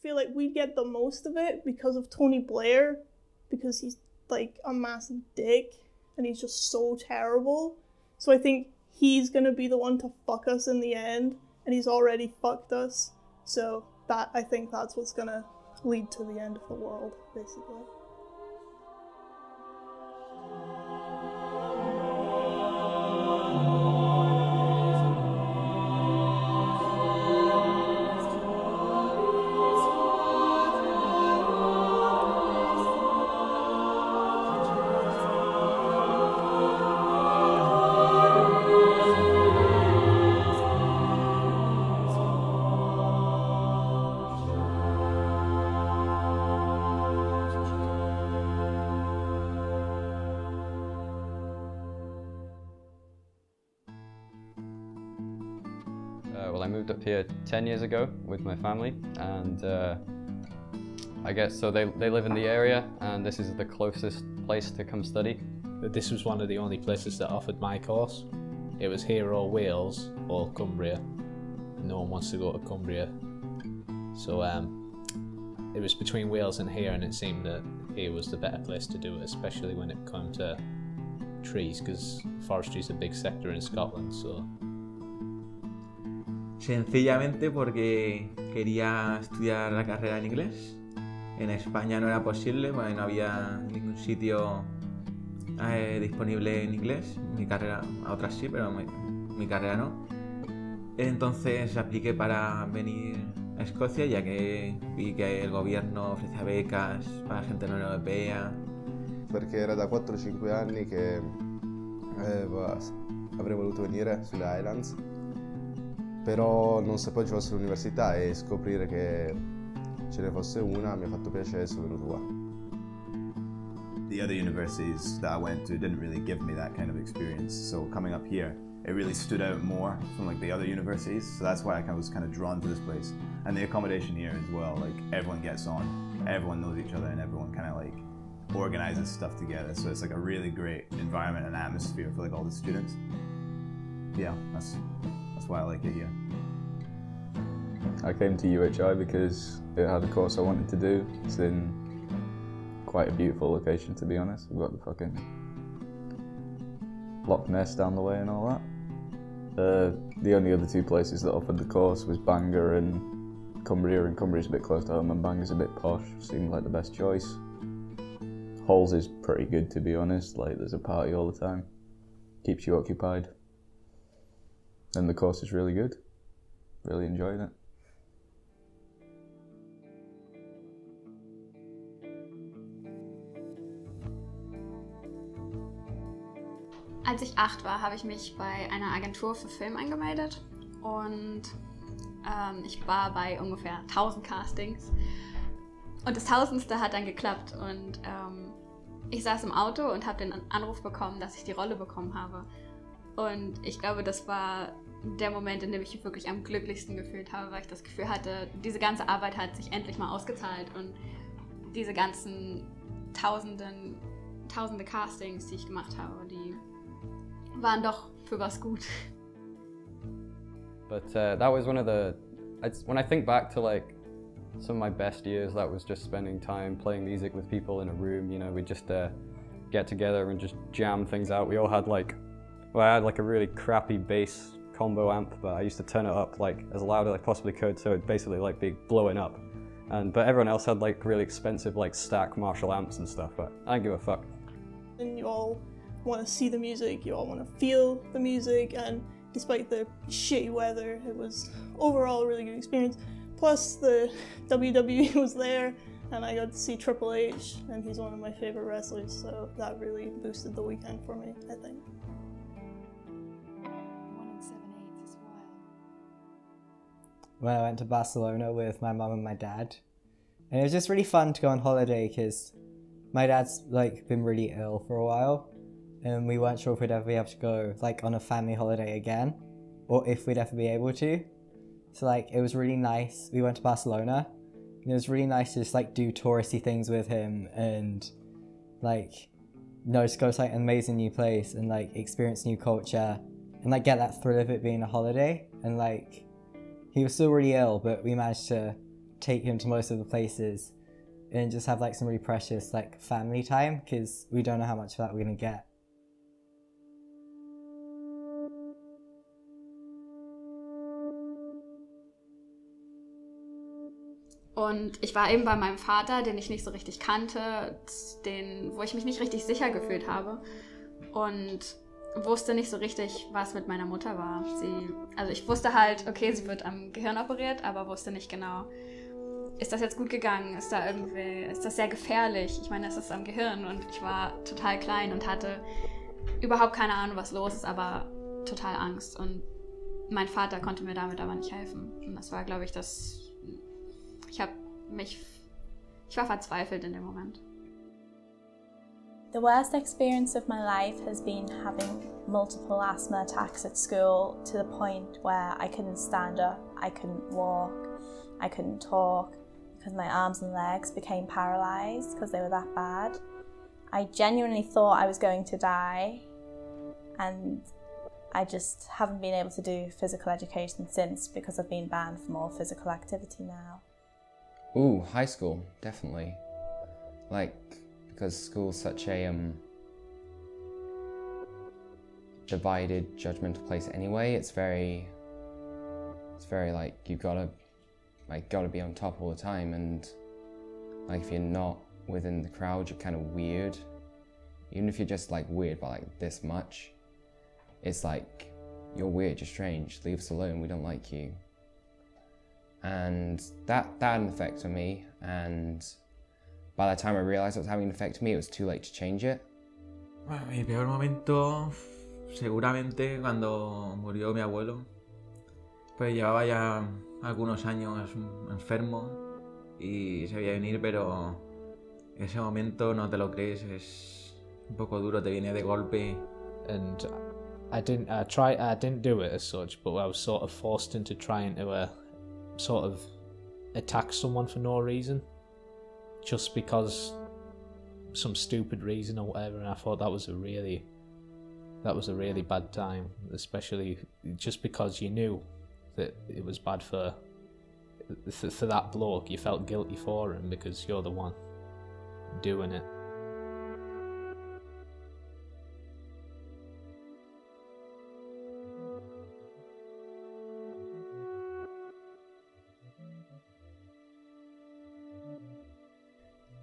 feel like we get the most of it because of Tony Blair, because he's like a massive dick and he's just so terrible. So I think he's gonna be the one to fuck us in the end, and he's already fucked us. So I think that's what's gonna lead to the end of the world, basically. Well, I moved up here 10 years ago with my family, and I guess so they live in the area, and this is the closest place to come study. This was one of the only places that offered my course. It was here or Wales or Cumbria. No one wants to go to Cumbria. So it was between Wales and here, and it seemed that here was the better place to do it, especially when it came to trees, because forestry is a big sector in Scotland. So. Sencillamente porque quería estudiar la carrera en inglés. En España no era posible, porque no había ningún sitio disponible en inglés. Mi carrera, a otras sí, pero mi carrera no. Entonces apliqué para venir a Escocia, ya que vi che il governo ofreceva becas para gente non europea. Perché era da 4-5 anni che avrei voluto venire sulle Highlands, però non sapevo ci fosse l'università, e scoprire che ce ne fosse una mi ha fatto piacere e sono venuto qua. The other universities that I went to didn't really give me that kind of experience, so coming up here it really stood out more from like the other universities, so that's why I was kind of drawn to this place. And the accommodation here as well, like everyone gets on, everyone knows each other, and everyone kind of like organizes stuff together, so it's like a really great environment and atmosphere for like all the students. Yeah, that's why I like it here. I came to UHI because it had a course I wanted to do. It's in quite a beautiful location, to be honest. We've got the fucking Loch Ness down the way and all that. The only other two places that offered the course was Bangor and Cumbria, and Cumbria's a bit close to home and Bangor's a bit posh. Seemed like the best choice. Halls is pretty good, to be honest. Like, there's a party all the time. Keeps you occupied. And the course is really good. Really enjoyed it. Als ich 8 war, habe ich mich bei einer Agentur für Film angemeldet und ich war bei ungefähr 1000 Castings und das 1000. hat dann geklappt und ich saß im Auto und habe den Anruf bekommen, dass ich die Rolle bekommen habe. Und ich glaube, das war der Moment, in dem ich mich wirklich am glücklichsten gefühlt habe, weil ich das Gefühl hatte, diese ganze Arbeit hat sich endlich mal ausgezahlt und diese ganzen tausende Castings, die ich gemacht habe, die waren doch für was gut. But that was one of when I think back to like some of my best years, that was just spending time playing music with people in a room. You know, we'd just get together and just jam things out. We all had I had like a really crappy bass combo amp, but I used to turn it up like as loud as I possibly could, so it'd basically like be blowing up. But everyone else had like really expensive like stack Marshall amps and stuff, but I didn't give a fuck. And you all want to see the music, you all want to feel the music, and despite the shitty weather, it was overall a really good experience. Plus the WWE was there, and I got to see Triple H, and he's one of my favorite wrestlers, so that really boosted the weekend for me, I think. 1 7/8 is wild. When I went to Barcelona with my mum and my dad, and it was just really fun to go on holiday because my dad's like been really ill for a while, and we weren't sure if we'd ever be able to go like on a family holiday again, or if we'd ever be able to. So like it was really nice. We went to Barcelona, and it was really nice to just like do touristy things with him and like just go to like an amazing new place and like experience new culture and like get that thrill of it being a holiday. And like he was still really ill, but we managed to take him to most of the places and just have like some really precious like family time, because we don't know how much of that we're going to get. Und ich war eben bei meinem Vater, den ich nicht so richtig kannte, wo ich mich nicht richtig sicher gefühlt habe und wusste nicht so richtig, was mit meiner Mutter war. Also ich wusste halt, okay, sie wird am Gehirn operiert, aber wusste nicht genau, ist das jetzt gut gegangen, ist das sehr gefährlich? Ich meine, es ist am Gehirn und ich war total klein und hatte überhaupt keine Ahnung, was los ist, aber total Angst. Und mein Vater konnte mir damit aber nicht helfen. Und das war, glaube ich, ich war verzweifelt in dem Moment. The worst experience of my life has been having multiple asthma attacks at school, to the point where I couldn't stand up, I couldn't walk, I couldn't talk, because my arms and legs became paralysed because they were that bad. I genuinely thought I was going to die, and I just haven't been able to do physical education since, because I've been banned from all physical activity now. Ooh, high school, definitely. Because school's such a divided, judgmental place anyway. It's very like you gotta be on top all the time, and like if you're not within the crowd, you're kind of weird. Even if you're just like weird by like this much, it's like you're weird, you're strange. Leave us alone. We don't like you. And that had an effect on me, and by the time I realized it was having an effect on me, it was too late to change it. Bueno, mi peor momento, seguramente cuando murió mi abuelo. Pues llevaba ya algunos años enfermo y se veía venir, pero ese momento no te lo crees, es un poco duro, te viene de golpe. And I didn't do it as such, but I was sort of forced into trying to sort of attack someone for no reason, just because some stupid reason or whatever, and I thought that was a really bad time, especially just because you knew that it was bad for that bloke. You felt guilty for him because you're the one doing it.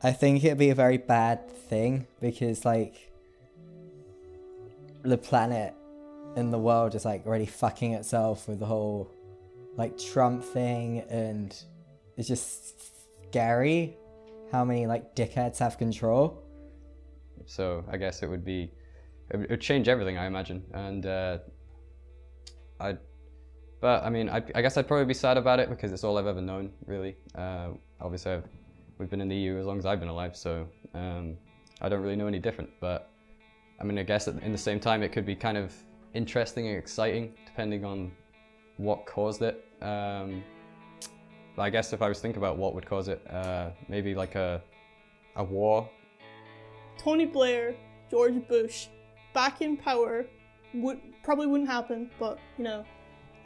I think it'd be a very bad thing, because like the planet and the world is like already fucking itself with the whole like Trump thing, and it's just scary how many like dickheads have control. So I guess it would change everything, I imagine. And but I mean, I guess I'd probably be sad about it because it's all I've ever known, really. Obviously we've been in the EU as long as I've been alive, so I don't really know any different. But I mean, I guess in the same time, it could be kind of interesting and exciting, depending on what caused it. But I guess if I was thinking about what would cause it, maybe like a war. Tony Blair, George Bush, back in power, probably wouldn't happen, but you know,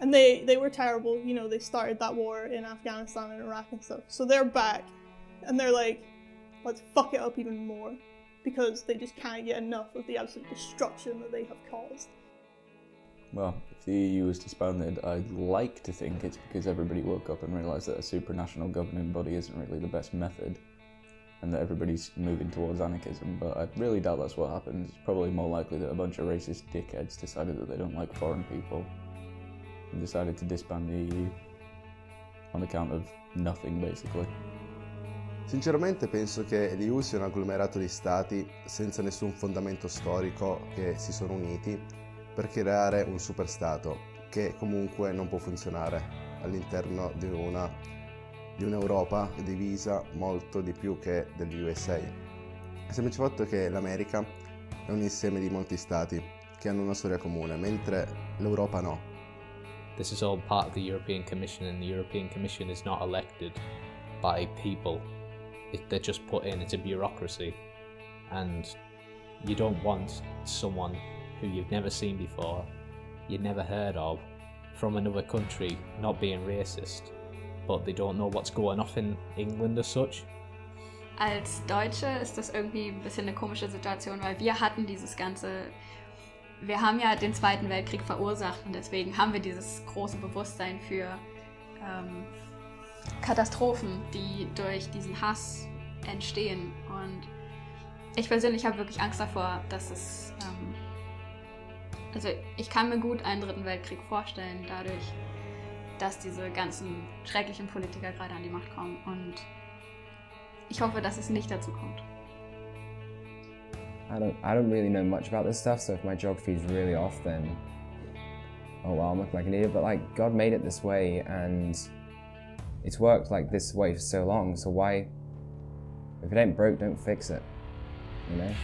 and they were terrible. You know, they started that war in Afghanistan and Iraq and stuff. So they're back. And they're like, let's fuck it up even more, because they just can't get enough of the absolute destruction that they have caused. Well, if the EU was disbanded, I'd like to think it's because everybody woke up and realised that a supranational governing body isn't really the best method, and that everybody's moving towards anarchism, but I really doubt that's what happened. It's probably more likely that a bunch of racist dickheads decided that they don't like foreign people and decided to disband the EU on account of nothing, basically. Sinceramente penso che l'EU sia un agglomerato di stati senza nessun fondamento storico che si sono uniti per creare un superstato che comunque non può funzionare all'interno di un'Europa divisa molto di più che degli USA. Il semplice fatto è che l'America è un insieme di molti stati che hanno una storia comune, mentre l'Europa no. This is all part of the European Commission, and the European Commission is not elected by people. They're just put in, it's a bureaucracy, and you don't want someone who you've never seen before, you've never heard of, from another country not being racist, but they don't know what's going off in England as such. Als Deutsche ist das irgendwie ein bisschen eine komische Situation, weil wir hatten wir haben ja den Zweiten Weltkrieg verursacht und deswegen haben wir dieses große Bewusstsein für Katastrophen, die durch diesen Hass entstehen. Und ich persönlich habe wirklich Angst davor, dass es... also ich kann mir gut einen Dritten Weltkrieg vorstellen, dadurch, dass diese ganzen schrecklichen Politiker gerade an die Macht kommen. Und ich hoffe, dass es nicht dazu kommt. I don't really know much about this stuff, so if my geography is really off, then oh well, I'm looking like an idiot. But like, God made it this way, and it's worked like this way for so long. So why, if it ain't broke, don't fix it, you know?